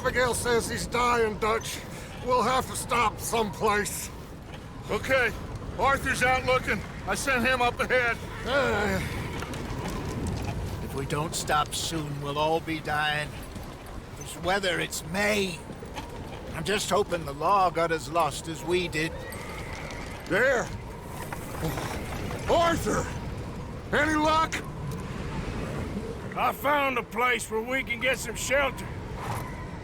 Abigail says he's dying, Dutch. We'll have to stop someplace. Okay, Arthur's out looking. I sent him up ahead. If we don't stop soon, we'll all be dying. This weather, it's May. I'm just hoping the law got as lost as we did. There! Arthur! Any luck? I found a place where we can get some shelter.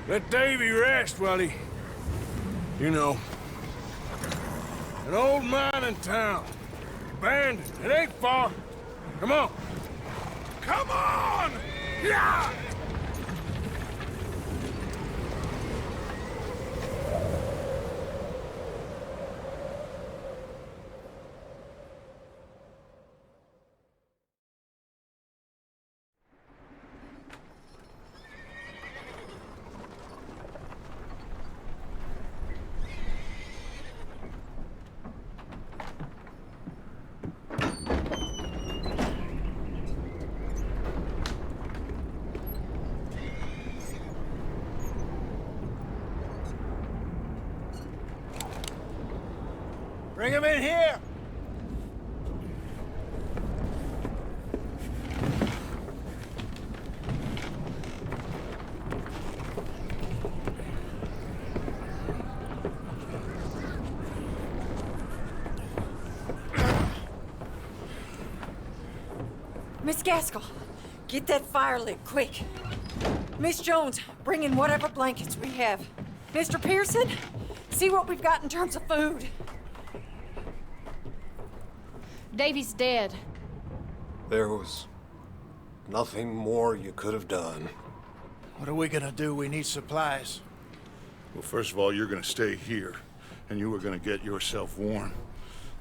Let Davy rest while he... You know. An old mining town. Abandoned. It ain't far. Come on. Come on! Yeah! Bring him in here! Miss Gaskell, get that fire lit, quick. Miss Jones, bring in whatever blankets we have. Mr. Pearson, see what we've got in terms of food. Davy's dead. There was nothing more you could have done. What are we gonna do? We need supplies. Well, first of all, you're gonna stay here, and you are gonna get yourself warm.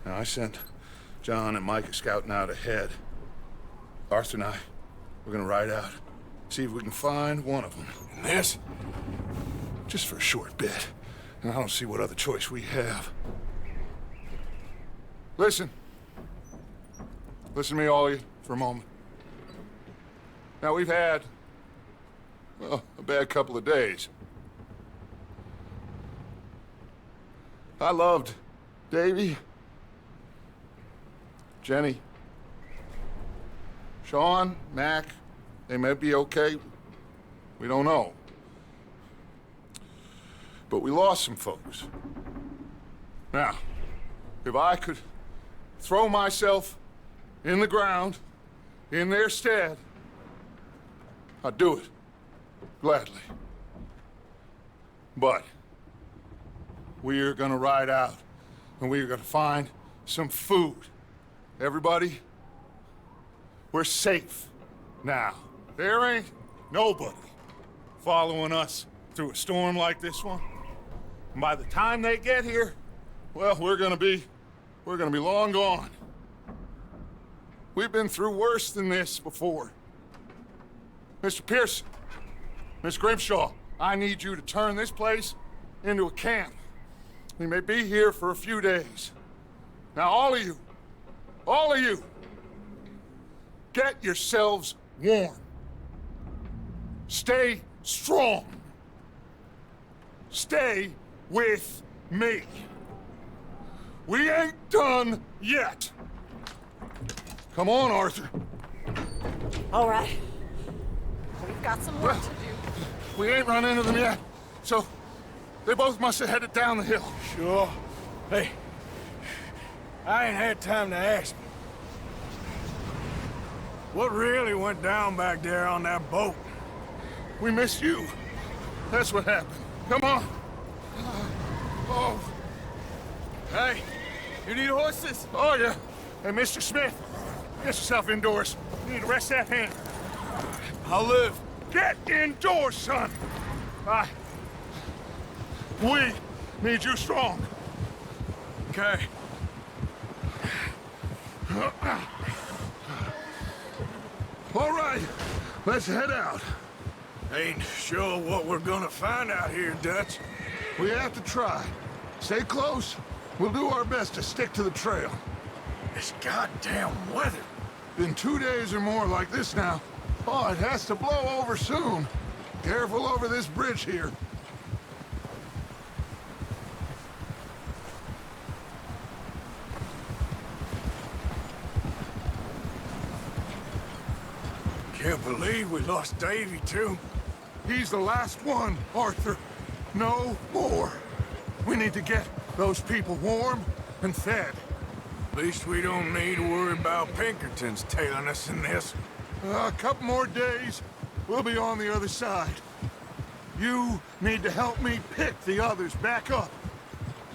Now, I sent John and Micah scouting out ahead. Arthur and I, we're gonna ride out, see if we can find one of them. And this? Just for a short bit. And I don't see what other choice we have. Listen. Listen to me, all of you, for a moment. Now, we've had, well, a bad couple of days. I loved Davy, Jenny, Sean, Mac. They may be okay. We don't know. But we lost some folks. Now, if I could throw myself in the ground, in their stead, I'd do it, gladly. But we are gonna ride out, and we are gonna find some food. Everybody, we're safe now. There ain't nobody following us through a storm like this one. And by the time they get here, well, we're gonna be long gone. We've been through worse than this before. Mr. Pearson, Miss Grimshaw, I need you to turn this place into a camp. We may be here for a few days. Now, all of you, get yourselves warm. Stay strong. Stay with me. We ain't done yet. Come on, Arthur. All right. We've got some work to do. We ain't run into them yet, so they both must have headed down the hill. Sure. Hey, I ain't had time to ask. What really went down back there on that boat? We missed you. That's what happened. Come on. Oh. Hey, you need horses? Oh, yeah. Hey, Mr. Smith, get yourself indoors. You need to rest that hand. I'll live. Get indoors, son. We need you strong. Okay. All right, let's head out. Ain't sure what we're gonna find out here, Dutch. We have to try. Stay close. We'll do our best to stick to the trail. This goddamn weather. Been 2 days or more like this now. Oh, it has to blow over soon. Careful over this bridge here. Can't believe we lost Davy, too. He's the last one, Arthur. No more. We need to get those people warm and fed. At least we don't need to worry about Pinkertons tailing us in this. A couple more days, we'll be on the other side. You need to help me pick the others back up.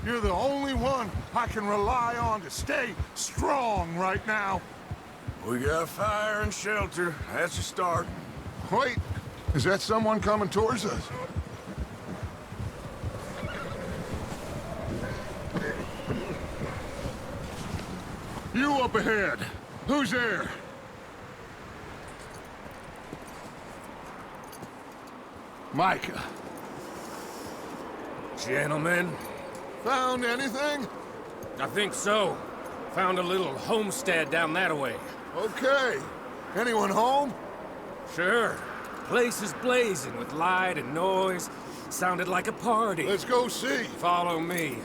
You're the only one I can rely on to stay strong right now. We got fire and shelter. That's a start. Wait, is that someone coming towards us? You up ahead. Who's there? Micah. Gentlemen, Found anything? I think so. Found a little homestead down that way. Okay. Anyone home? Sure. Place is blazing with light and noise. Sounded like a party. Let's go see. Follow me.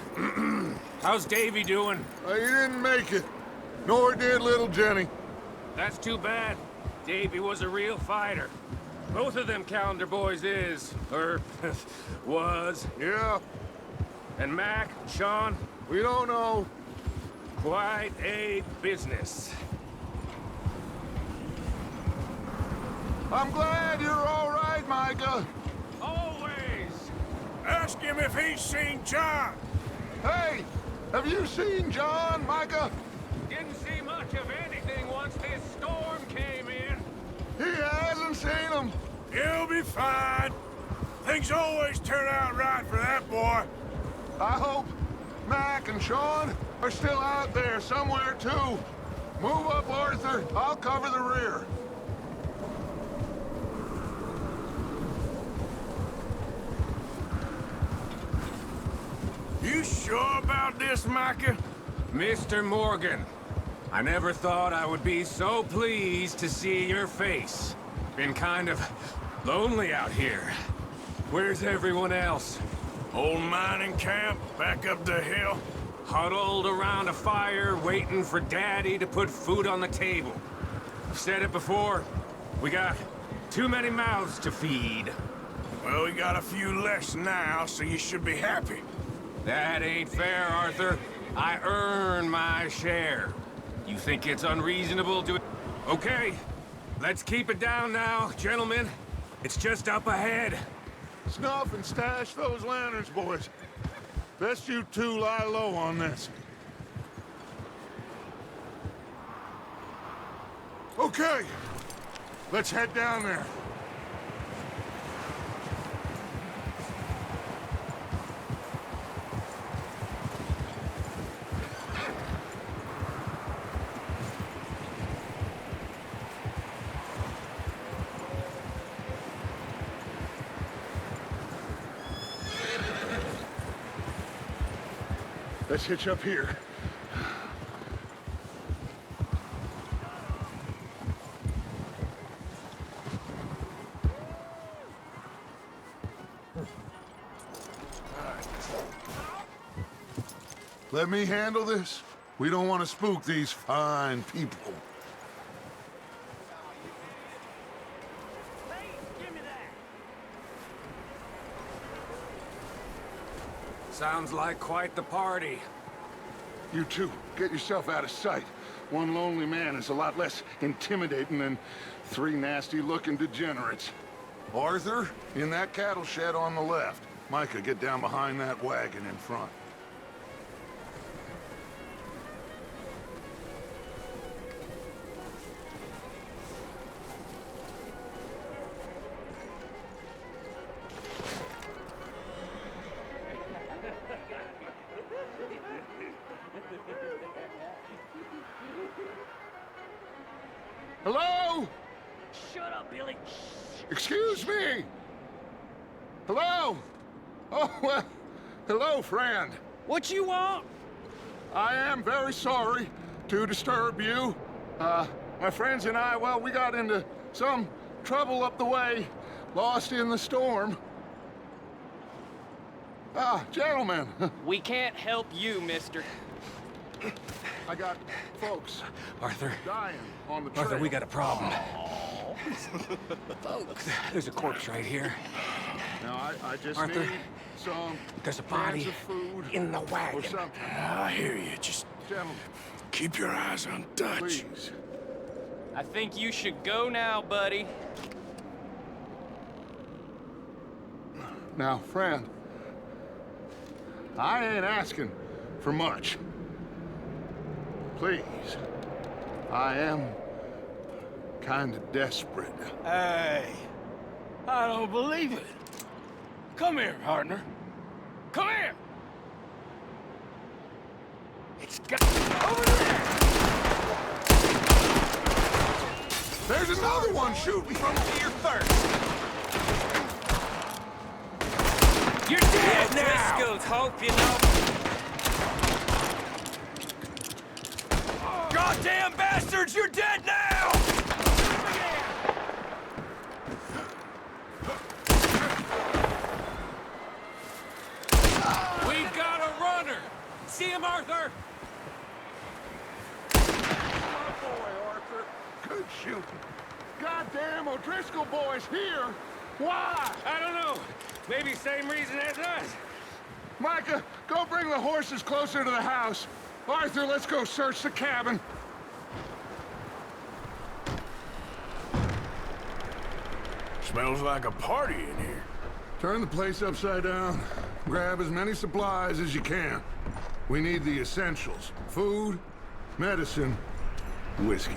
How's Davy doing? He didn't make it. Nor did little Jenny. That's too bad. Davy was a real fighter. Both of them Calendar boys is, or was. Yeah, And Mac, Sean, we don't know. quite a business. I'm glad you're all right, Micah. Always! Ask him if he's seen John. Hey, have you seen John, Micah? Didn't see much of anything once this storm came in. He hasn't seen him. He'll be fine. Things always turn out right for that boy. I hope Mac and Sean are still out there somewhere, too. Move up, Arthur. I'll cover the rear. You sure about this, Micah? Mr. Morgan, I never thought I would be so pleased to see your face. Been kind of lonely out here. Where's everyone else? Old mining camp back up the hill. Huddled around a fire, waiting for Daddy to put food on the table. I've said it before, we got too many mouths to feed. Well, we got a few less now, so you should be happy. That ain't fair, Arthur. I earn my share. You think it's unreasonable to... Okay, let's keep it down now, gentlemen. It's just up ahead. Snuff and stash those lanterns, boys. Best you two lie low on this. Okay, let's head down there. Let's hitch up here. Let me handle this. We don't want to spook these fine people. Sounds like quite the party. You two, get yourself out of sight. One lonely man is a lot less intimidating than three nasty-looking degenerates. Arthur, in that cattle shed on the left. Micah, get down behind that wagon in front. Hello? Shut up, Billy. Excuse me? Hello? Oh, well, hello, friend. What you want? I am very sorry to disturb you. My friends and I, well, we got into some trouble up the way, lost in the storm. Gentlemen. We can't help you, mister. I got folks Arthur. dying on the trail. Arthur, we got a problem. There's a corpse right here. Now, I just Arthur, need some there's a cans body of food in the or wagon. something. I hear you. Just Gentlemen, keep your eyes on Dutch. please. I think you should go now, buddy. Now, friend, I ain't asking for much. Please. I am kind of desperate. Hey, I don't believe it. Come here, partner. Come here. It's got over there. There's another one shooting from Your thirst. You're dead now. Driscoll's hope, you know. Goddamn bastards, you're dead now! We got a runner! See him, Arthur? my boy, Arthur. Good shooting. Goddamn O'Driscoll boys here. Why? I don't know. Maybe same reason as us. Micah, go bring the horses closer to the house. Arthur, let's go search the cabin. Smells like a party in here. Turn the place upside down. Grab as many supplies as you can. We need the essentials. Food, medicine, whiskey.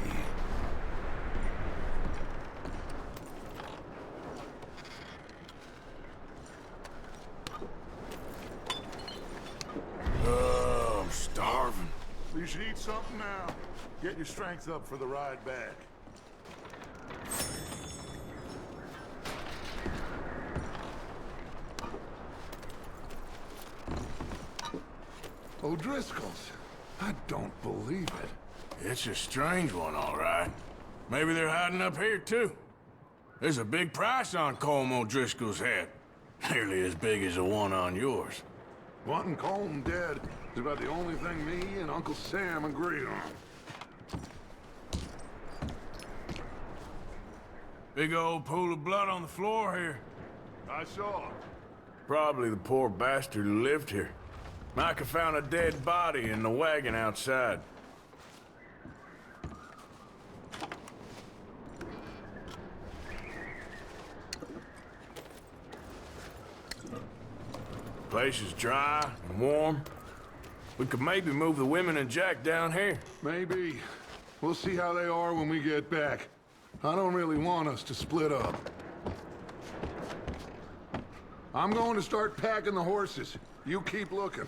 Oh, I'm starving. You should eat something now. Get your strength up for the ride back. O'Driscoll's. I don't believe it. It's a strange one, all right. Maybe they're hiding up here, too. There's a big price on Colm O'Driscoll's head. Nearly as big as the one on yours. Wanting Colm dead is about the only thing me and Uncle Sam agree on. Big old pool of blood on the floor here. I saw. Probably the poor bastard who lived here. Micah found a dead body in the wagon outside. Place is dry and warm. We could maybe move the women and Jack down here. Maybe. We'll see how they are when we get back. I don't really want us to split up. I'm going to start packing the horses. You keep looking.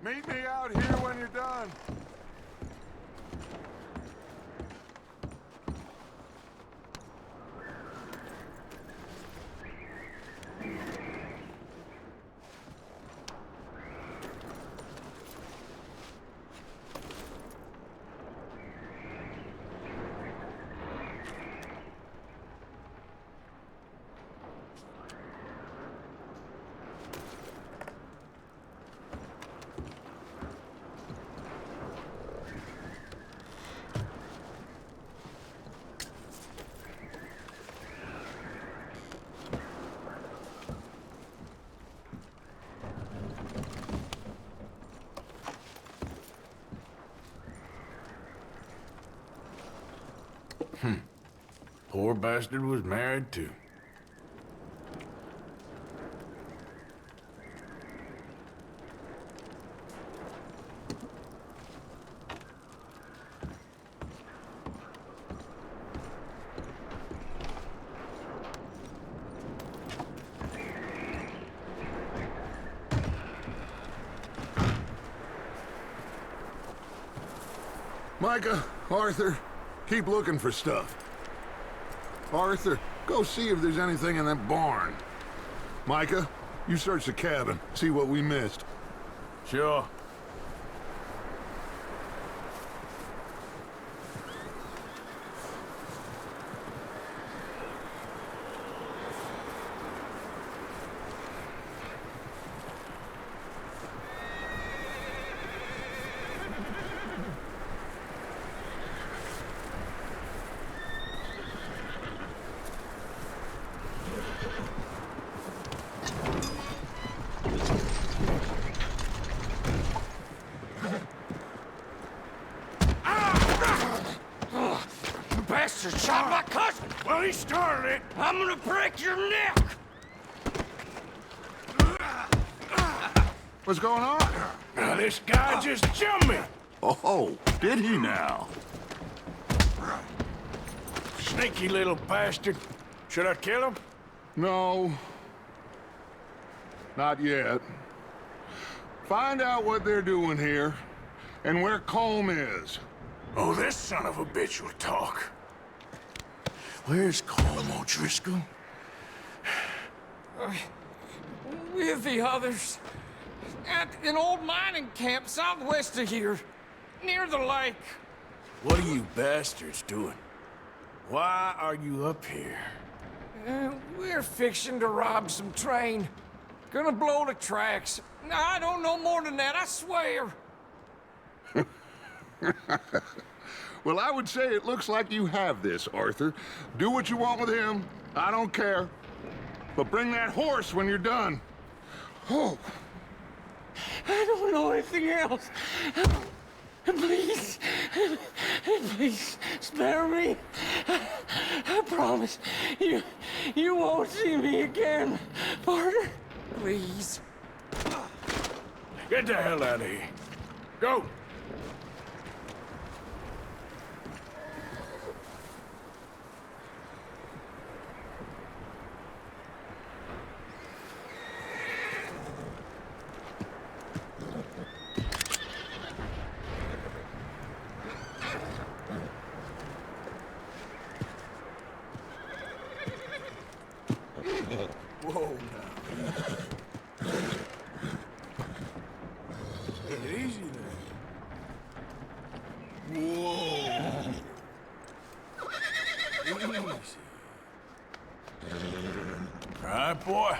Meet me out here when you're done. Poor bastard was married too. Micah, Arthur, keep looking for stuff. Arthur, go see if there's anything in that barn. Micah, you search the cabin, see what we missed. Sure. he started it. I'm gonna break your neck. What's going on? Now, this guy just jumped me. Oh, did he now? Sneaky little bastard. Should I kill him? No. Not yet. Find out what they're doing here and where Colm is. Oh, this son of a bitch will talk. Where's Colm O'Driscoll? With the others. At an old mining camp southwest of here. Near the lake. What are you bastards doing? Why are you up here? We're fixing to rob some train. Gonna blow the tracks. I don't know more than that, I swear. Well, I would say it looks like you have this, Arthur. Do what you want with him. I don't care. But bring that horse when you're done. Oh. I don't know anything else. Please, please, spare me. I promise you won't see me again, partner. Please. Get the hell out of here. Go. Whoa, now. Take it easy there. Whoa. Easy. All right, boy.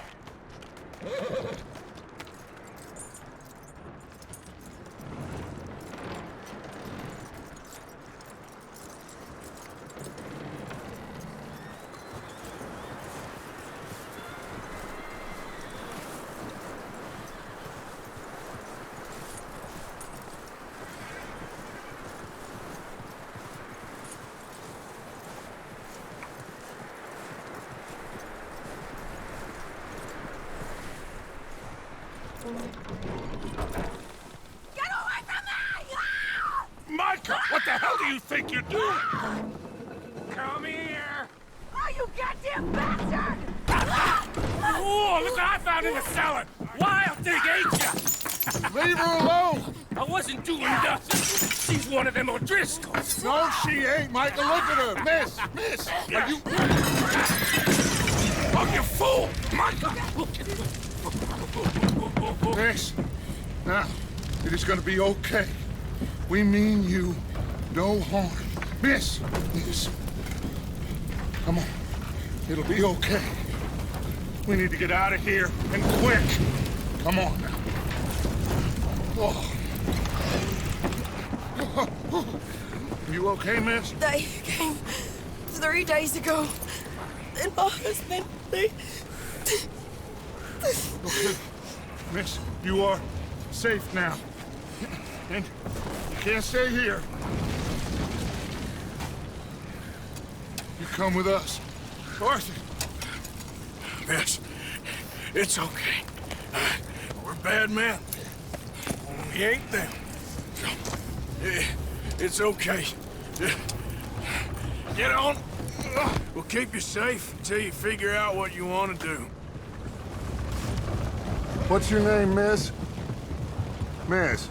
Get away from me! Micah, what the hell do you think you're doing? Come here! Oh, you goddamn bastard! Oh, look what I found in the cellar! Wild thing, ain't ya? Leave her alone! I wasn't doing nothing. She's one of them O'Driscolls. No, she ain't, Michael. Look at her. Miss, are you... Oh, you fool! Micah! Miss, now, it is gonna be okay. We mean you no harm. Miss, come on. It'll be okay. We need to get out of here, and quick. Come on now. Oh. You okay, miss? They came 3 days ago. And my husband, they... Okay. Miss, you are safe now. And you can't stay here. You come with us. Arthur! Miss, it's okay. We're bad men. We ain't them. It's okay. Get on. We'll keep you safe until you figure out what you want to do. What's your name, miss? Miss?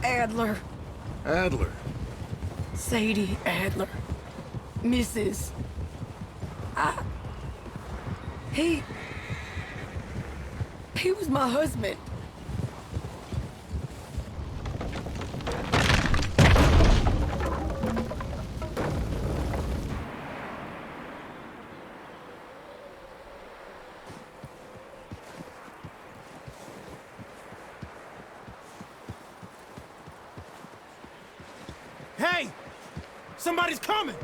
Adler. Adler. Sadie Adler. Mrs. He was my husband. Hey! Somebody's coming!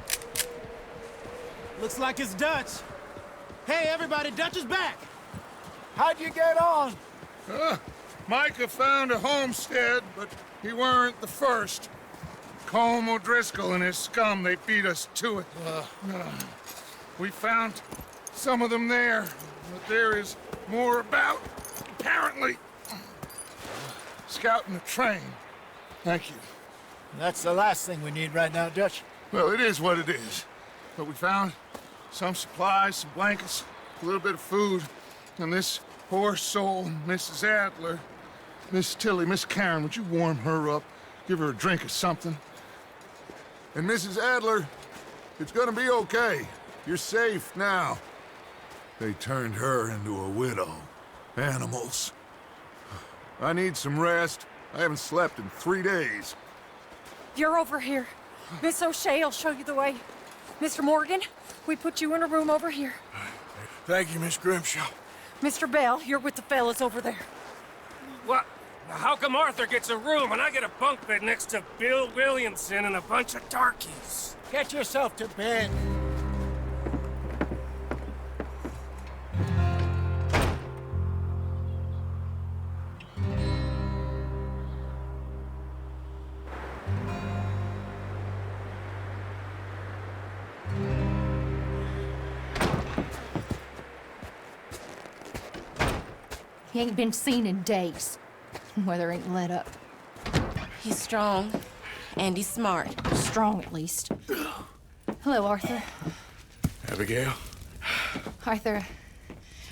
Looks like it's Dutch. Hey, everybody, Dutch is back! How'd you get on? Micah found a homestead, but he weren't the first. Colm O'Driscoll and his scum, they beat us to it. We found some of them there, but there is more about, apparently. Scouting the train. Thank you. That's the last thing we need right now, Dutch. Well, it is what it is. But we found some supplies, some blankets, a little bit of food, and this poor soul, Mrs. Adler, Miss Tilly, Miss Karen, would you warm her up? Give her a drink or something? And Mrs. Adler, it's gonna be okay. You're safe now. They turned her into a widow. Animals. I need some rest. I haven't slept in 3 days. You're over here. Miss O'Shea will show you the way. Mr. Morgan, we put you in a room over here. Thank you, Miss Grimshaw. Mr. Bell, you're with the fellas over there. What? How come Arthur gets a room and I get a bunk bed next to Bill Williamson and a bunch of darkies? Get yourself to bed. He ain't been seen in days. Weather ain't let up. He's strong, and he's smart. Strong, at least. Hello, Arthur. Abigail? Arthur,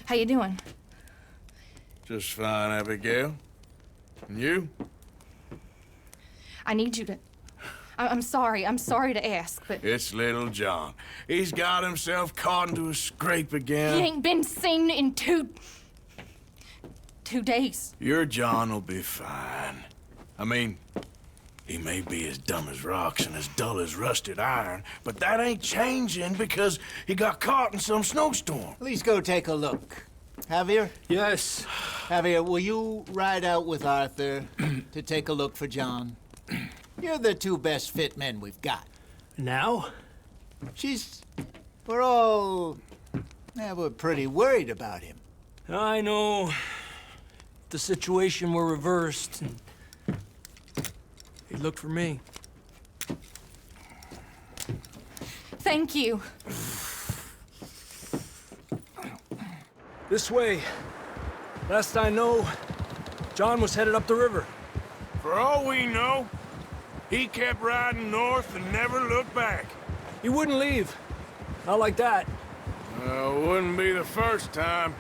how you doing? Just fine, Abigail. And you? I need you to... I'm sorry to ask, but... It's little John. He's got himself caught into a scrape again. He ain't been seen in 2 days. Your John will be fine. I mean, he may be as dumb as rocks and as dull as rusted iron, but that ain't changing because he got caught in some snowstorm. Please go take a look. Javier? Yes. Javier, will you ride out with Arthur to take a look for John? You're the 2 best fit men we've got. Now? We're pretty worried about him. I know. If the situation were reversed, and he'd look for me. Thank you. This way. Last I know, John was headed up the river. For all we know, he kept riding north and never looked back. He wouldn't leave. Not like that. Wouldn't be the first time.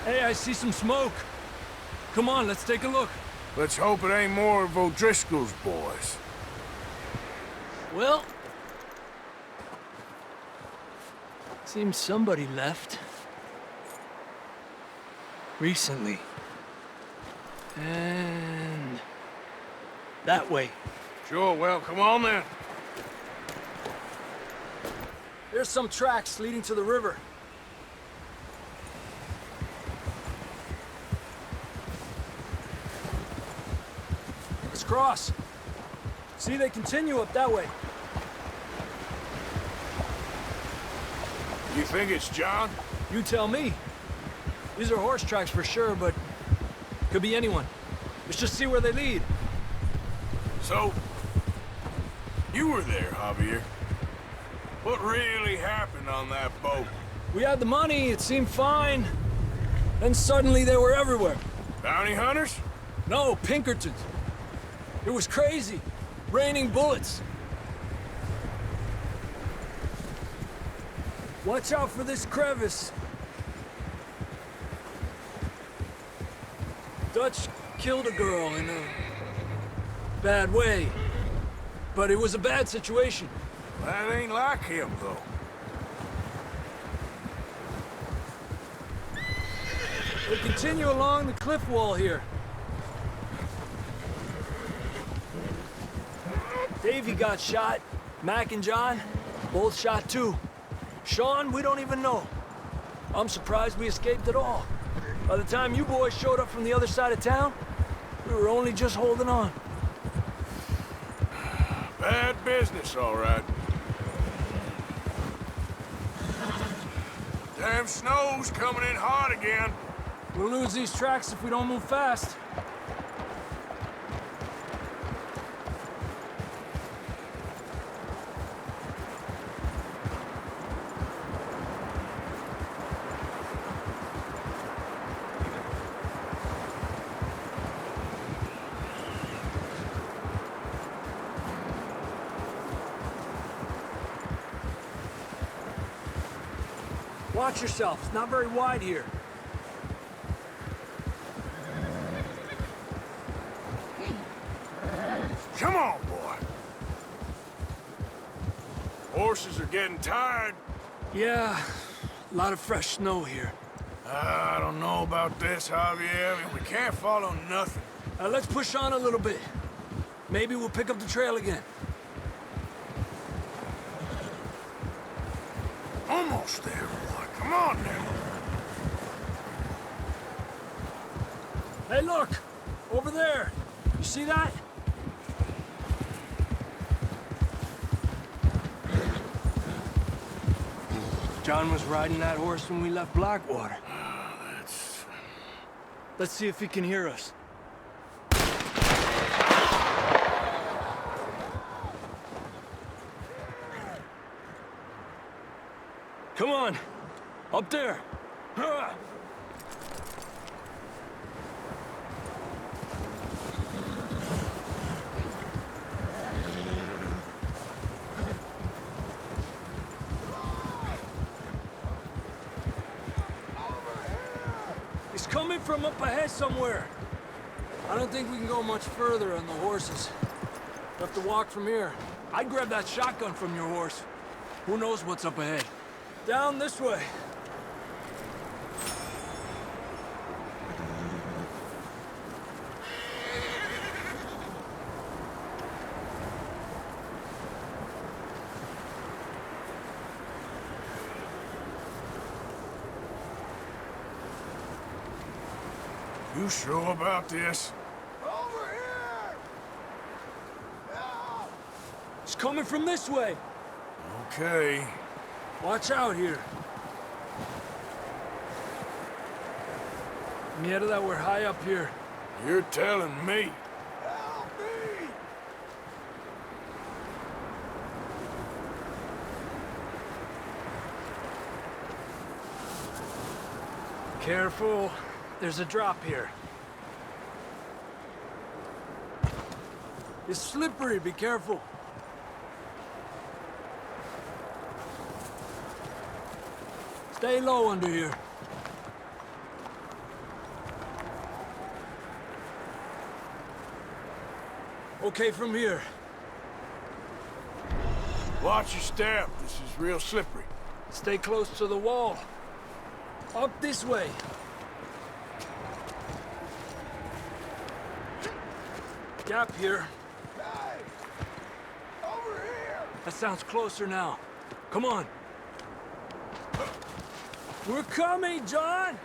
Hey, I see some smoke. Come on, let's take a look. Let's hope it ain't more of O'Driscoll's boys. Well... seems somebody left. Recently. And... that way. Sure, well, come on then. There's some tracks leading to the river. Let's cross. See, they continue up that way. You think it's John? You tell me. These are horse tracks for sure, but could be anyone. Let's just see where they lead. So, you were there, Javier. What really happened on that boat? We had the money, it seemed fine. Then suddenly they were everywhere. Bounty hunters? No, Pinkertons. It was crazy. Raining bullets. Watch out for this crevice. Dutch killed a girl in a bad way. But it was a bad situation. That ain't like him, though. They continue along the cliff wall here. Davey got shot. Mac and John, both shot too. Sean, we don't even know. I'm surprised we escaped at all. By the time you boys showed up from the other side of town, we were only just holding on. Bad business, all right. Damn snow's coming in hard again. We'll lose these tracks if we don't move fast. Watch yourself. It's not very wide here. Come on, boy. Horses are getting tired. Yeah, a lot of fresh snow here. I don't know about this, Javier. We can't follow nothing. Let's push on a little bit. Maybe we'll pick up the trail again. Almost there, boy. Come on now. Hey, look! Over there! You see that? John was riding that horse when we left Blackwater. Let's see if he can hear us. Come on! Up there! Huh. He's coming from up ahead somewhere. I don't think we can go much further on the horses. We'll have to walk from here. I'd grab that shotgun from your horse. Who knows what's up ahead? Down this way. You sure about this? Over here! It's coming from this way. Okay. Watch out here. Mierda, that we're high up here. You're telling me. Help me! Careful. There's a drop here. It's slippery. Be careful. Stay low under here. Okay, from here. Watch your step. This is real slippery. Stay close to the wall. Up this way. Gap here. Hey! Over here! That sounds closer now. Come on. We're coming, John!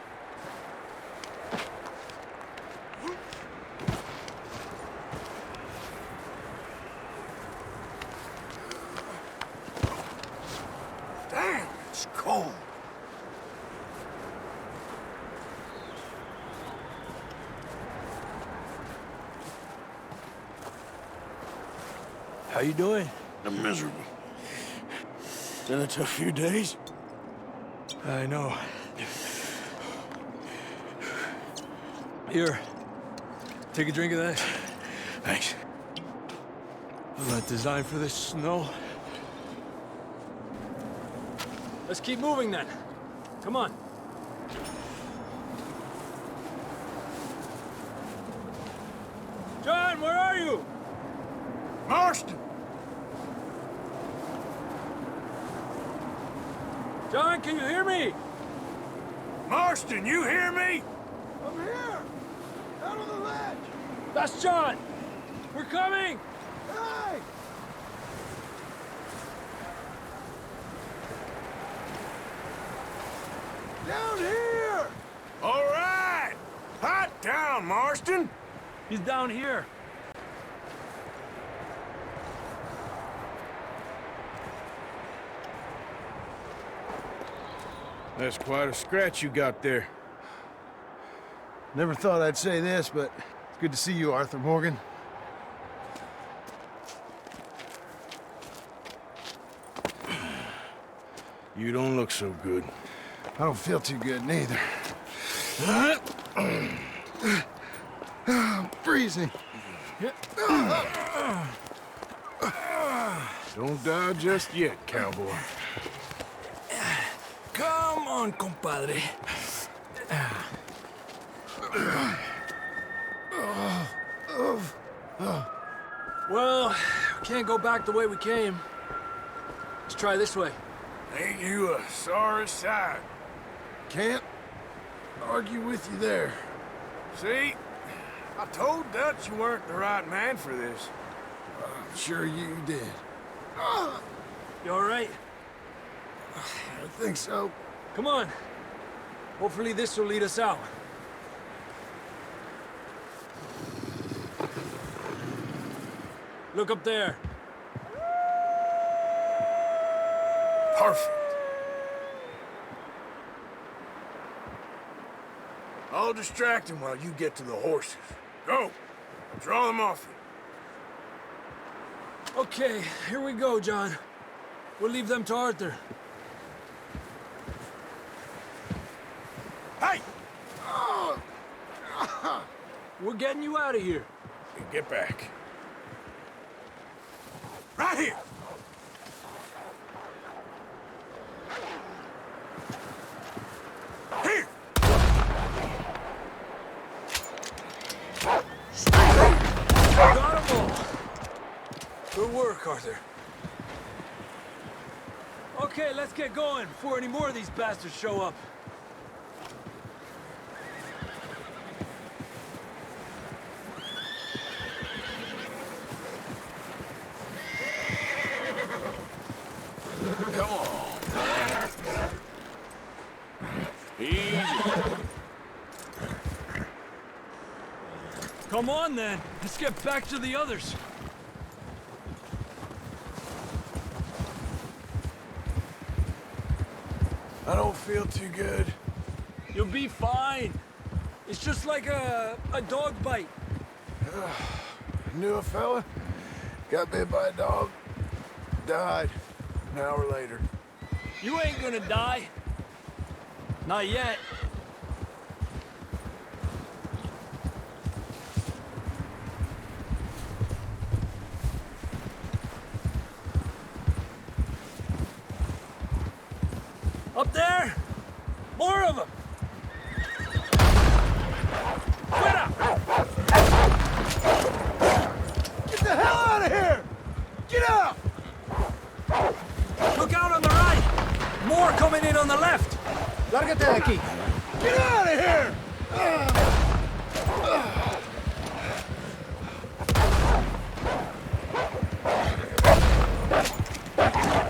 Damn, it's cold. How you doing? I'm miserable. Been a tough few days. I know. Here. Take a drink of that. Thanks. I'm not designed for this snow. Let's keep moving then. Come on. John, where are you? Marston! John, can you hear me? Marston, you hear me? I'm here! Out on the ledge! That's John! We're coming! Hey! Down here! All right! down, Marston. He's down here. That's quite a scratch you got there. Never thought I'd say this, but it's good to see you, Arthur Morgan. You don't look so good. I don't feel too good, neither. I'm freezing. Don't die just yet, cowboy. Come on, compadre. Well, we can't go back the way we came. Let's try this way. Ain't you a sorry sight? Can't argue with you there. See? I told Dutch you weren't the right man for this. I'm sure you did. You all right? I think so. Come on. Hopefully this will lead us out. Look up there. Perfect. I'll distract him while you get to the horses. Go. Draw them off you. Okay, here we go, John. We'll leave them to Arthur. Hey! We're getting you out of here. Get back. Right here! Here! Got 'em all. Good work, Arthur. Okay, let's get going before any more of these bastards show up. Come on. Easy. Come on, then. Let's get back to the others. I don't feel too good. You'll be fine. It's just like a dog bite. Knew a fella, got bit by a dog, died an hour later. You ain't gonna die. Not yet. Up there! More of them! Get the hell out of here! Get out! Look out on the right! More coming in on the left! Lárgate de aquí! Get out of here!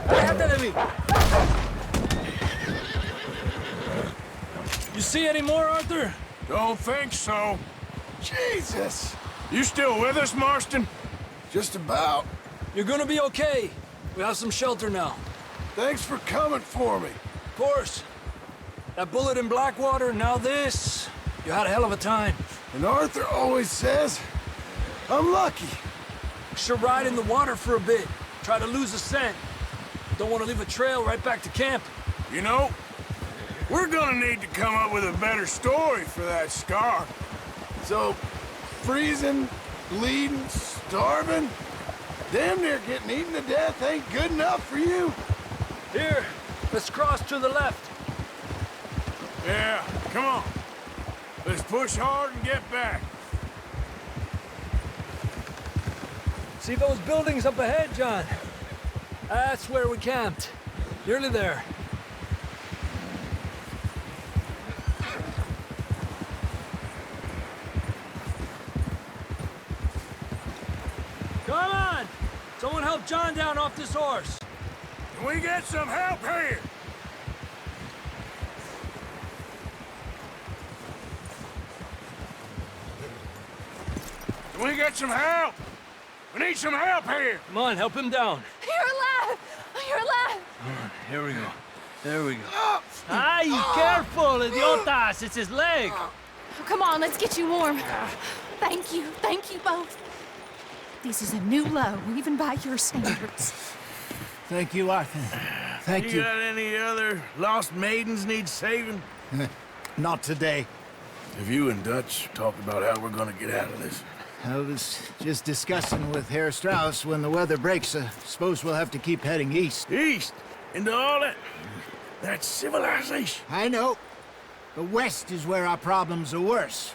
Déjate de mí! You see any more, Arthur? Don't think so. Jesus! You still with us, Marston? Just about. You're gonna be okay. We have some shelter now. Thanks for coming for me. Of course. That bullet in Blackwater, now this. You had a hell of a time. And Arthur always says, I'm lucky. Should ride in the water for a bit. Try to lose a scent. Don't want to leave a trail right back to camp. You know, we're gonna need to come up with a better story for that scar. So, freezing, bleeding, starving, damn near getting eaten to death ain't good enough for you? Here, let's cross to the left. Yeah, come on. Let's push hard and get back. See those buildings up ahead, John? That's where we camped. Nearly there. Come on! Someone help John down off this horse. Can we get some help here? Can we get some help? We need some help here. Come on, help him down. You're alive! You're alive! Here we go. There we go. Ay, careful, idiotas! It's his leg. Oh, come on, let's get you warm. Thank you both. This is a new low, even by your standards. Thank you, Arthur. Thank you. got any other lost maidens need saving? Not today. Have you and Dutch talked about how we're gonna get out of this? I was just discussing with Herr Strauss when the weather breaks. Suppose we'll have to keep heading east. East? Into all that? That's civilization. I know. The west is where our problems are worse.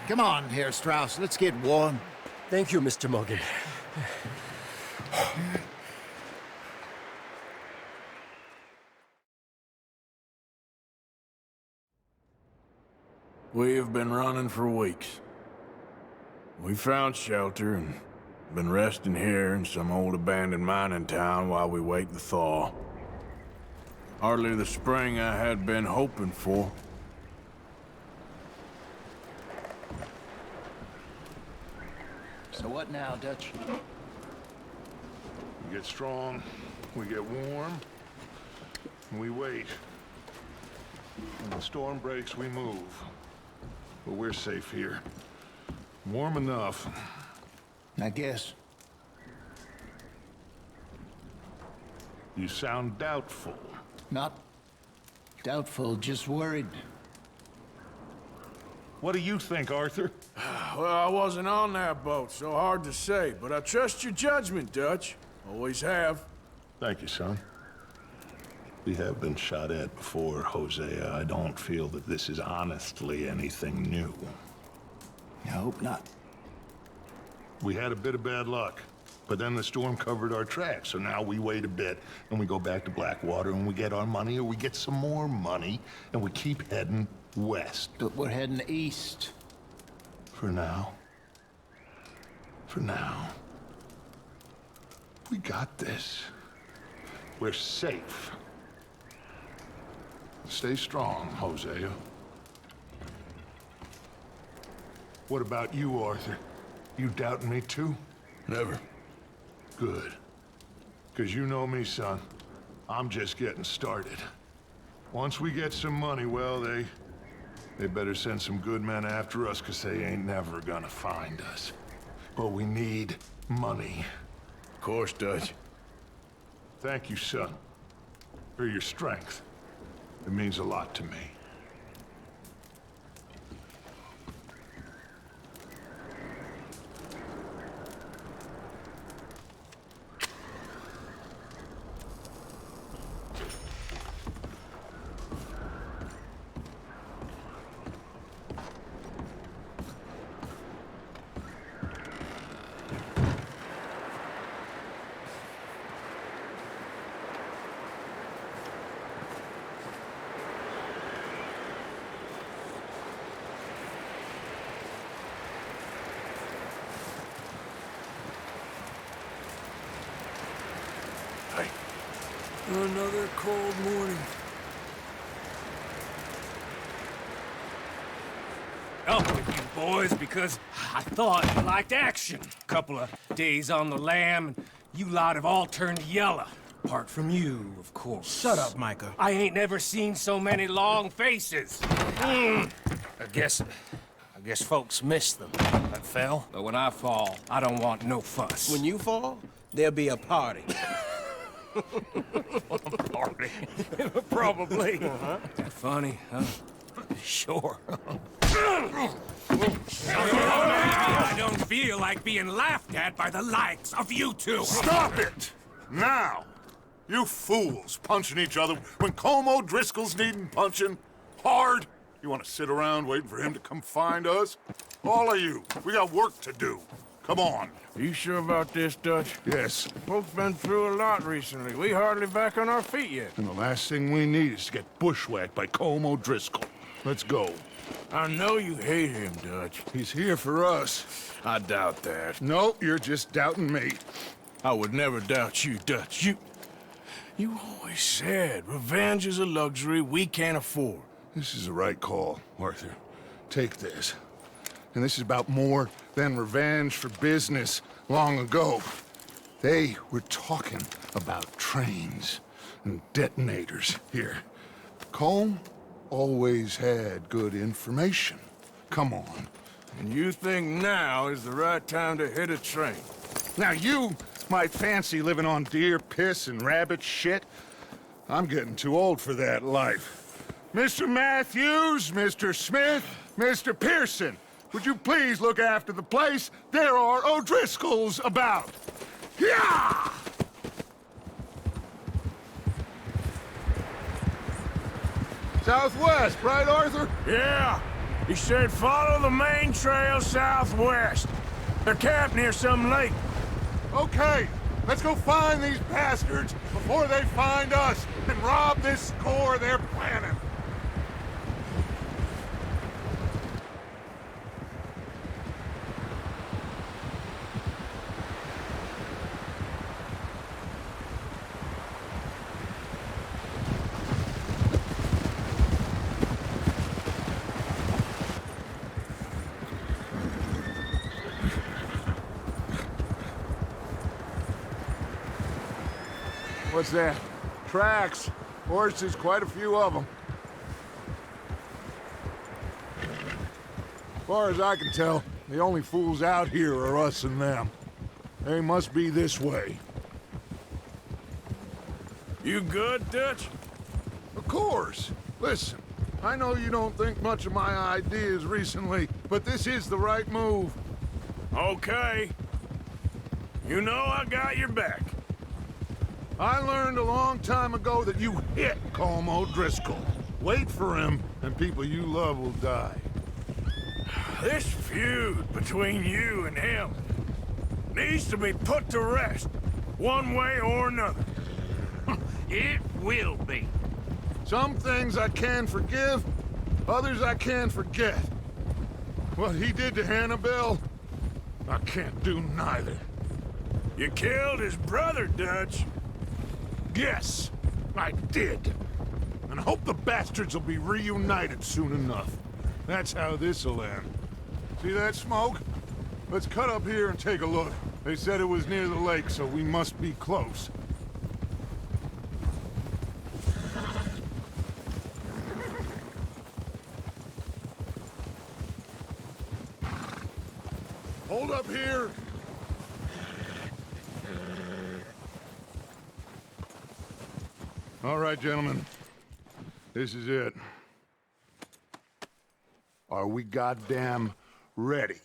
Come on, Herr Strauss, let's get warm. Thank you, Mr. Morgan. We have been running for weeks. We found shelter and been resting here in some old abandoned mining town while we wait the thaw. Hardly the spring I had been hoping for. So what now, Dutch? We get strong, we get warm, and we wait. When the storm breaks, we move. But we're safe here. Warm enough. I guess. You sound doubtful. Not doubtful, just worried. What do you think, Arthur? Well, I wasn't on that boat, so hard to say, but I trust your judgment, Dutch. Always have. Thank you, son. We have been shot at before, Hosea. I don't feel that this is honestly anything new. I hope not. We had a bit of bad luck, but then the storm covered our tracks, so now we wait a bit, and we go back to Blackwater, and we get our money, or we get some more money, and we keep heading west. But we're heading east. For now. For now. We got this. We're safe. Stay strong, Hosea. What about you, Arthur? You doubting me too? Never. Good. Because you know me, son. I'm just getting started. Once we get some money, well, they better send some good men after us, because they ain't never gonna find us. But we need money. Of course, Dutch. Thank you, son, for your strength. It means a lot to me. Another cold morning. Up with you boys because I thought you liked action. Couple of days on the lam, and you lot have all turned yellow. Apart from you, of course. Shut up, Micah. I ain't never seen so many long faces. I guess folks miss them. That fell. But when I fall, I don't want no fuss. When you fall, there'll be a party. Party. Probably. Funny, huh? Sure. I don't feel like being laughed at by the likes of you two. Stop it! Now! You fools punching each other when Colm O'Driscoll's needing punching. Hard! You want to sit around waiting for him to come find us? All of you, we got work to do. Come on. You sure about this, Dutch? Yes. Folks been through a lot recently. We hardly back on our feet yet. And the last thing we need is to get bushwhacked by Colm O'Driscoll. Let's go. I know you hate him, Dutch. He's here for us. I doubt that. No, you're just doubting me. I would never doubt you, Dutch. You always said revenge is a luxury we can't afford. This is the right call, Arthur. Take this. And this is about more than revenge for business long ago. They were talking about trains and detonators here. Colm always had good information. Come on. And you think now is the right time to hit a train? Now you might fancy living on deer piss and rabbit shit. I'm getting too old for that life. Mr. Matthews, Mr. Smith, Mr. Pearson, would you please look after the place? There are O'Driscolls about. Yeah! Southwest, right, Arthur? Yeah. He said follow the main trail southwest. They're camped near some lake. Okay, let's go find these bastards before they find us and rob this score they're planning. What's that? Tracks. Horses, quite a few of them. As far as I can tell, the only fools out here are us and them. They must be this way. You good, Dutch? Of course. Listen, I know you don't think much of my ideas recently, but this is the right move. Okay. You know I got your back. I learned a long time ago that you hit Colm O'Driscoll. Wait for him, and people you love will die. This feud between you and him needs to be put to rest, one way or another. It will be. Some things I can forgive, others I can forget. What he did to Annabelle, I can't do neither. You killed his brother, Dutch. Yes, I did. And I hope the bastards will be reunited soon enough. That's how this'll end. See that smoke? Let's cut up here and take a look. They said it was near the lake, so we must be close. Hold up here. All right, gentlemen. This is it. Are we goddamn ready?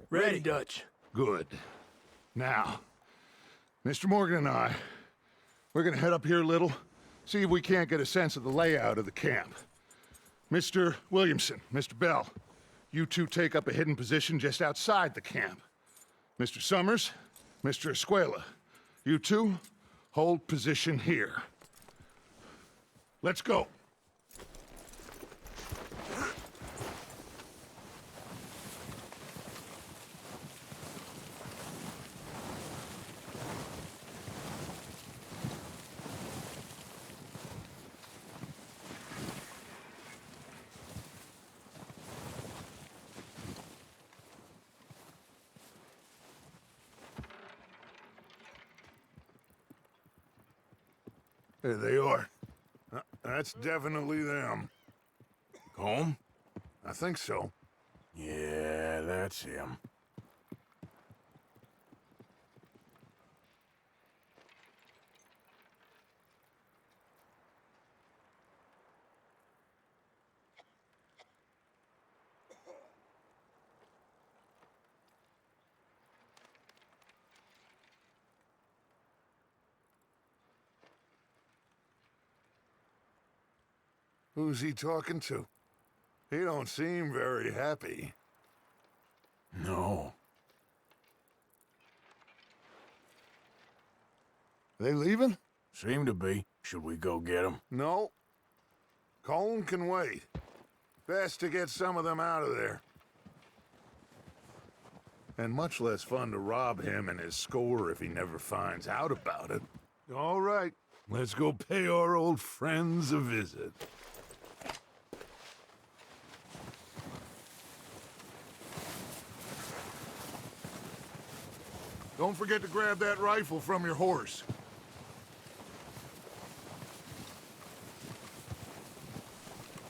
Ready, Dutch. Good. Now, Mr. Morgan and I, we're gonna head up here a little, see if we can't get a sense of the layout of the camp. Mr. Williamson, Mr. Bell, you two take up a hidden position just outside the camp. Mr. Summers, Mr. Escuela, you two hold position here. Let's go. There they are. That's definitely them. Colm? I think so. Yeah, that's him. Who's he talking to? He don't seem very happy. No. They leaving? Seem to be. Should we go get them? No. Colm can wait. Best to get some of them out of there. And much less fun to rob him and his score if he never finds out about it. All right, let's go pay our old friends a visit. Don't forget to grab that rifle from your horse.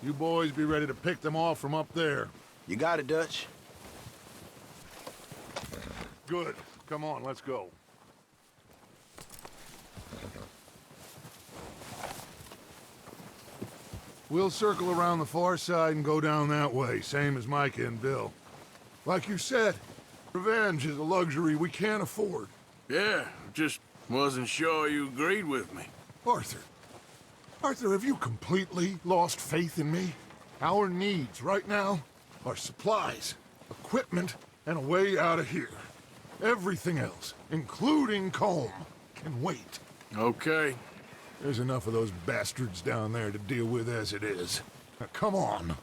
You boys be ready to pick them off from up there. You got it, Dutch. Good. Come on, let's go. We'll circle around the far side and go down that way, same as Micah and Bill. Like you said, revenge is a luxury we can't afford. Yeah, just wasn't sure you agreed with me. Arthur, have you completely lost faith in me? Our needs right now are supplies, equipment, and a way out of here. Everything else, including Colm, can wait. Okay. There's enough of those bastards down there to deal with as it is. Now, come on.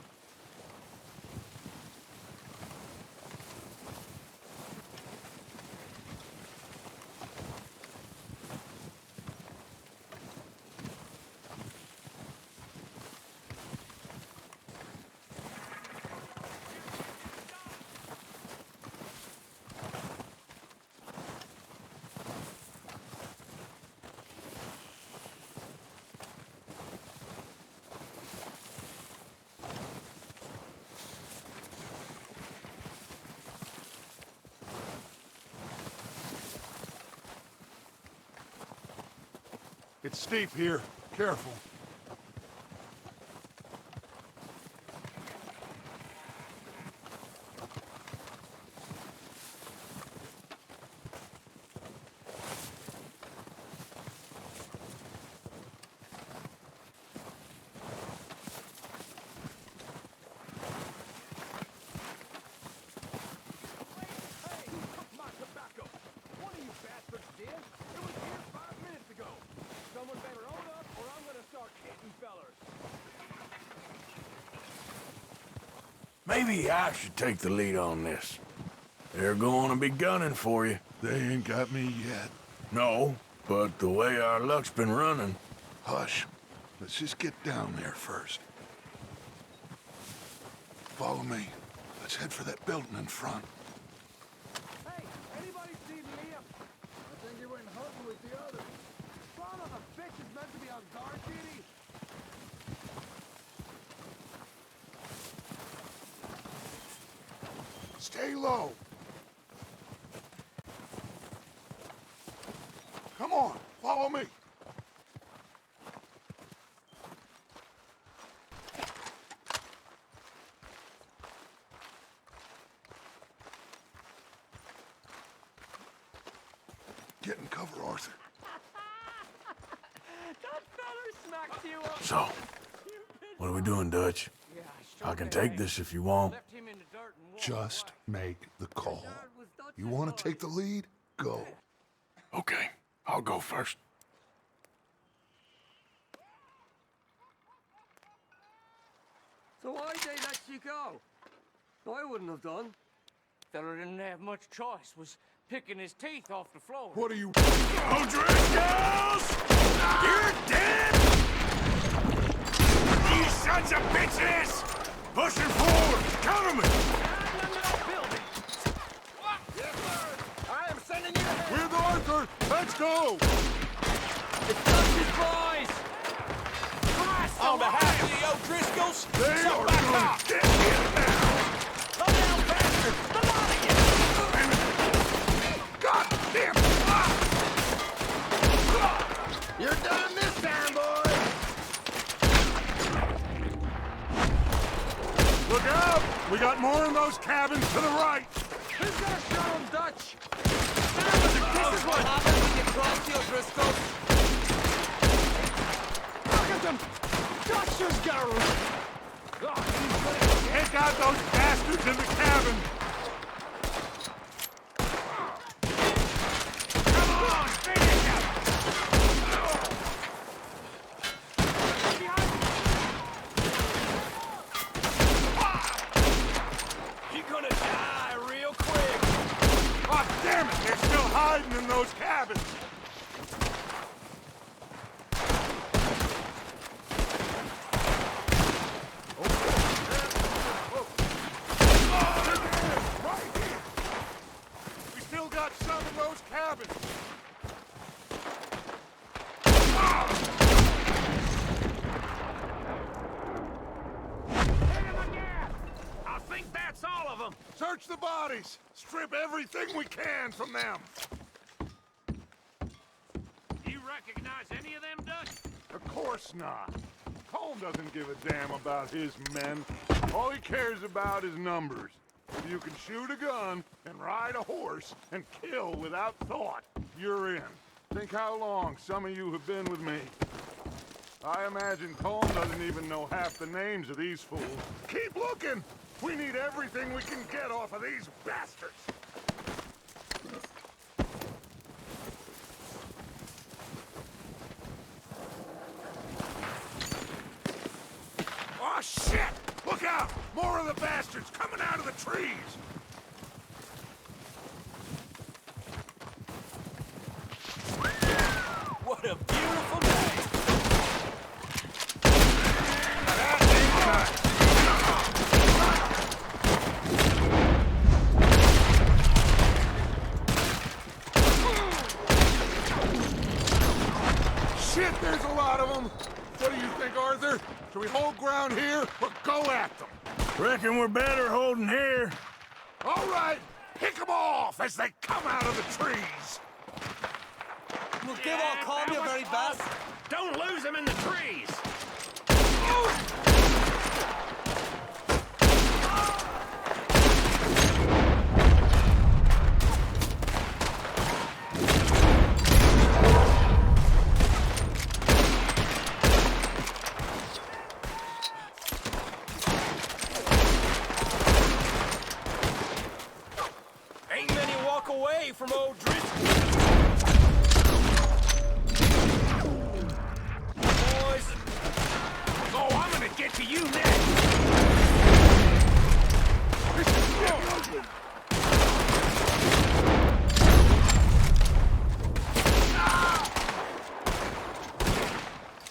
It's steep here. Careful. Maybe I should take the lead on this. They're going to be gunning for you. They ain't got me yet. No, but the way our luck's been running... Hush. Let's just get down there first. Follow me. Let's head for that building in front. Hey, anybody see Liam? I think he went hunting with the others. Son of a bitch is meant to be on guard duty. Stay low. Come on, follow me. Get in cover, Arthur. That feller smacked you up. So, what are we doing, Dutch? I can take this if you want. Just make the call. You want to take the lead? Go. Okay, I'll go first. So why'd they let you go? I wouldn't have done. Feller didn't have much choice, was picking his teeth off the floor. What are you... O'Driscolls! You're dead! You sons of bitches! Pushing forward! Cover me! I am sending you ahead! With Arthur! Let's go! It's Dutch's boys! On behalf of the O'Driscolls, They so are back doing off! dead here now! Come down, bastard! The lot of you! God damn! You're done this time, boy. Look out! We got more in those cabins to the right! Who's gonna show him, Dutch? This is what happens when you cross the O'Driscolls. Look at them! Dutch just got Take out those bastards in the cabin! Come on, finish him! You're gonna die real quick! Oh, damn it! They're still hiding in those cabins! We still still got some of those cabins. I think that's all of them. Search the bodies. Strip everything we can from them. You recognize any of them, Dutch? Of course not. Colm doesn't give a damn about his men. All he cares about is numbers. If you can shoot a gun and ride a horse and kill without thought, you're in. Think how long some of you have been with me. I imagine Colm doesn't even know half the names of these fools. Keep looking! We need everything we can get off of these bastards! Oh, shit! Look out! More of the bastards coming out of the trees! What a beautiful day! Shit, there's a lot of them! What do you think, Arthur? Should we hold ground here or go at them? Reckon we're better holding here. All right, pick them off as they come out of the trees! We'll give our calm your very best. Don't lose them in the trees. Ain't many walk away from old Driscoll. Boys. Oh, I'm gonna get to you next.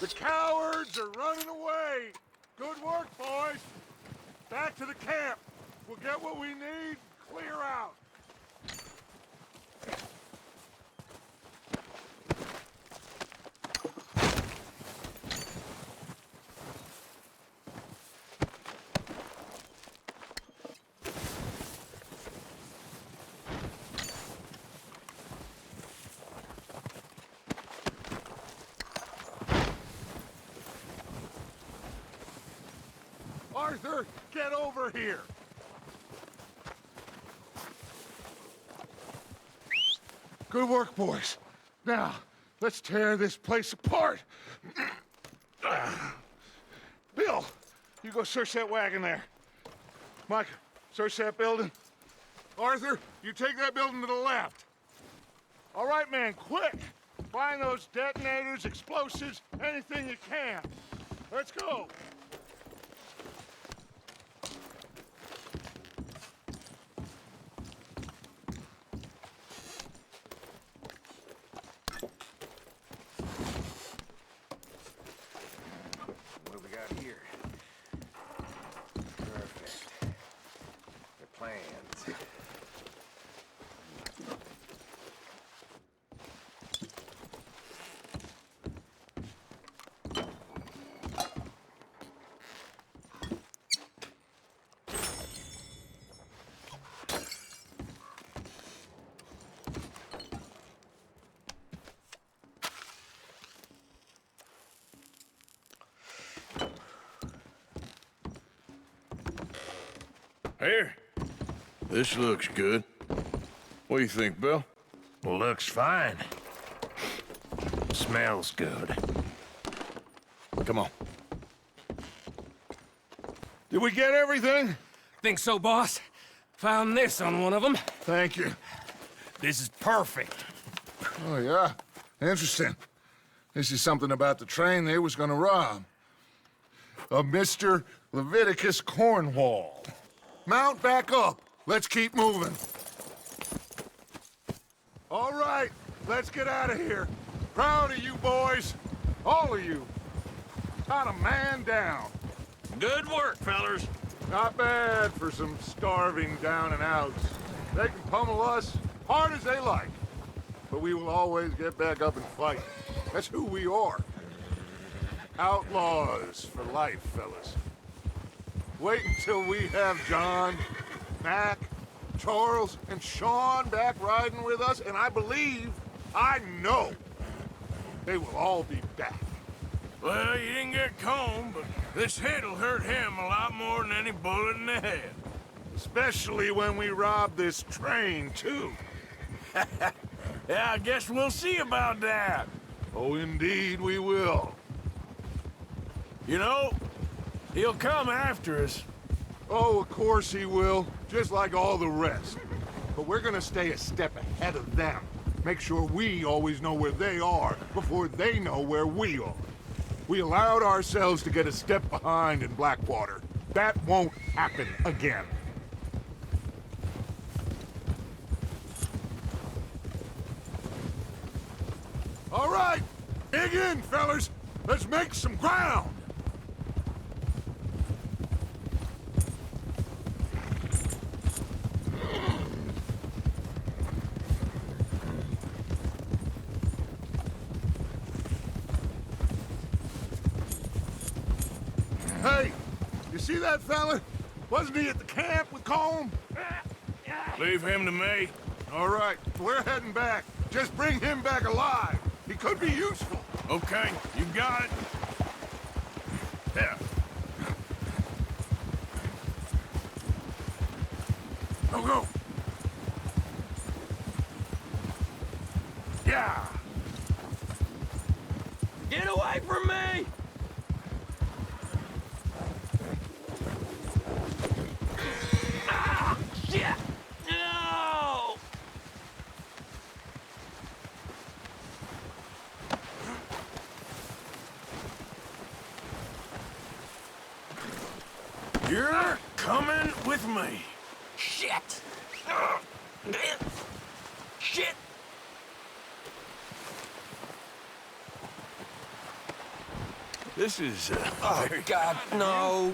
The cowards are running away! Good work, boys! Back to the camp! We'll get what we need, clear out! Arthur, get over here! Good work, boys. Now, let's tear this place apart. Bill, you go search that wagon there. Mike, search that building. Arthur, you take that building to the left. All right, man, quick! Find those detonators, explosives, anything you can. Let's go! What do we got here? Perfect. The plans. Here. This looks good. What do you think, Bill? Looks fine. Smells good. Come on. Did we get everything? Think so, boss. Found this on one of them. Thank you. This is perfect. Oh, yeah? Interesting. This is something about the train they was gonna rob. A Mr. Leviticus Cornwall. Mount back up. Let's keep moving. All right, let's get out of here. Proud of you boys. All of you. Not a man down. Good work, fellers. Not bad for some starving down and outs. They can pummel us, hard as they like. But we will always get back up and fight. That's who we are. Outlaws for life, fellas. Wait until we have John, Mac, Charles, and Sean back riding with us, and I believe, I know, they will all be back. Well, you didn't get Colm, but this hit'll hurt him a lot more than any bullet in the head. Especially when we rob this train, too. Yeah, I guess we'll see about that. Oh, indeed we will. You know, he'll come after us. Oh, of course he will, just like all the rest. But we're gonna stay a step ahead of them. Make sure we always know where they are before they know where we are. We allowed ourselves to get a step behind in Blackwater. That won't happen again. All right, dig in, fellas. Let's make some ground. Hey, you see that fella? Wasn't he at the camp with Colm? Leave him to me. All right, we're heading back. Just bring him back alive. He could be useful. Okay, you got it. There. Go. Yeah. Get away from me! Ah! Shit! No! You're coming with me. Shit! Shit! This is, Oh, very... God, no!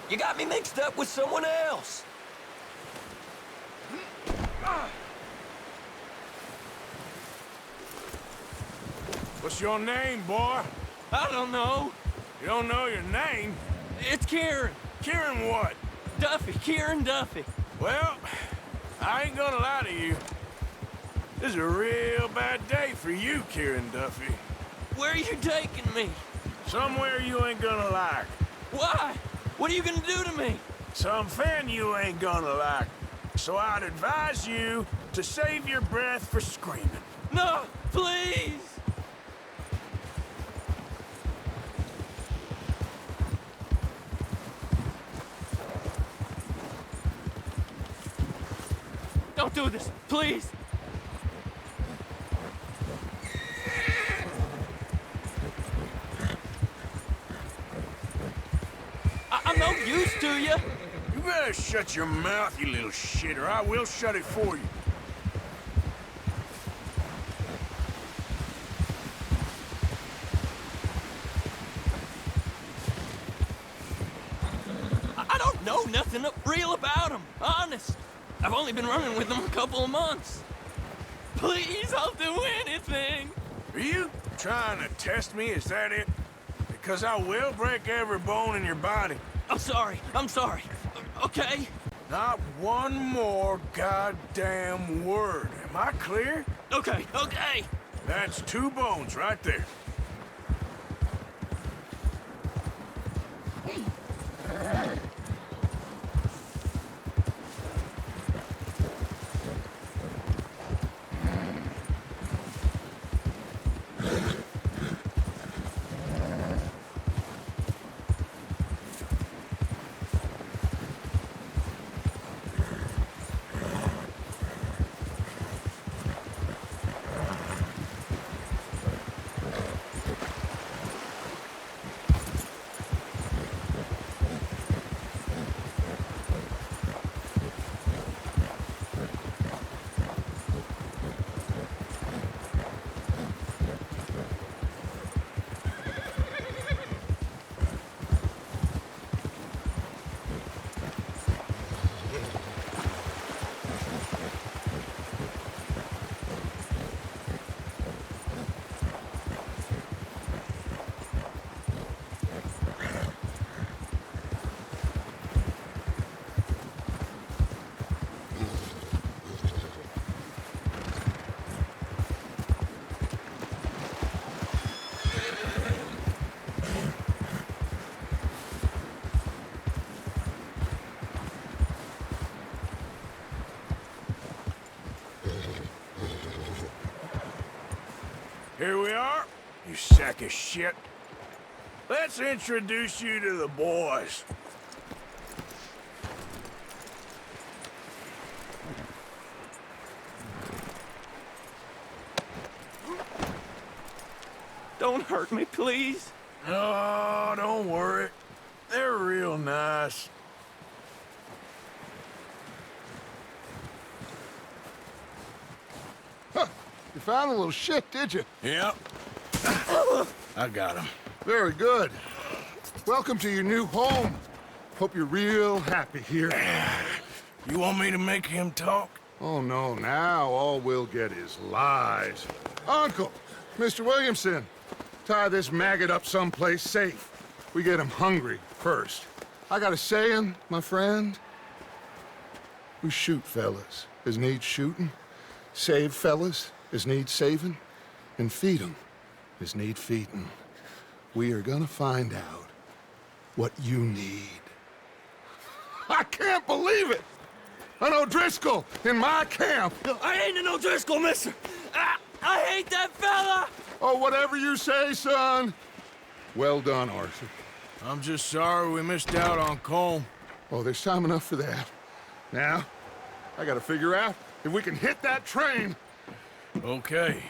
You got me mixed up with someone else! What's your name, boy? I don't know. You don't know your name? It's Kieran. Kieran what? Duffy, Kieran Duffy. Well, I ain't gonna lie to you. This is a real bad day for you, Kieran Duffy. Where are you taking me? Somewhere you ain't gonna like. Why? What are you gonna do to me? Something you ain't gonna like. So I'd advise you to save your breath for screaming. No, please! Don't do this, please! I'm no use to you! You better shut your mouth, you little shit, or I will shut it for you. I don't know nothing real about him, honest. I've only been running with him a couple of months. Please, I'll do anything. Are you trying to test me? Is that it? Because I will break every bone in your body. I'm sorry. Okay? Not one more goddamn word. Am I clear? Okay. That's 2 bones right there. Here we are, you sack of shit. Let's introduce you to the boys. Don't hurt me, please. Oh, don't worry. They're real nice. Huh. You found a little shit, did you? Yep. I got him. Very good. Welcome to your new home. Hope you're real happy here. You want me to make him talk? Oh, no. Now all we'll get is lies. Uncle, Mr. Williamson, tie this maggot up someplace safe. We get him hungry first. I got a saying, my friend. We shoot fellas as need shooting, save fellas as need saving, and feed 'em as need feeding. We are gonna find out what you need. I can't believe it! An O'Driscoll in my camp! I ain't an O'Driscoll, mister! I hate that fella! Oh, whatever you say, son. Well done, Arthur. I'm just sorry we missed out on Colm. Oh, there's time enough for that. Now, I gotta figure out if we can hit that train. Okay.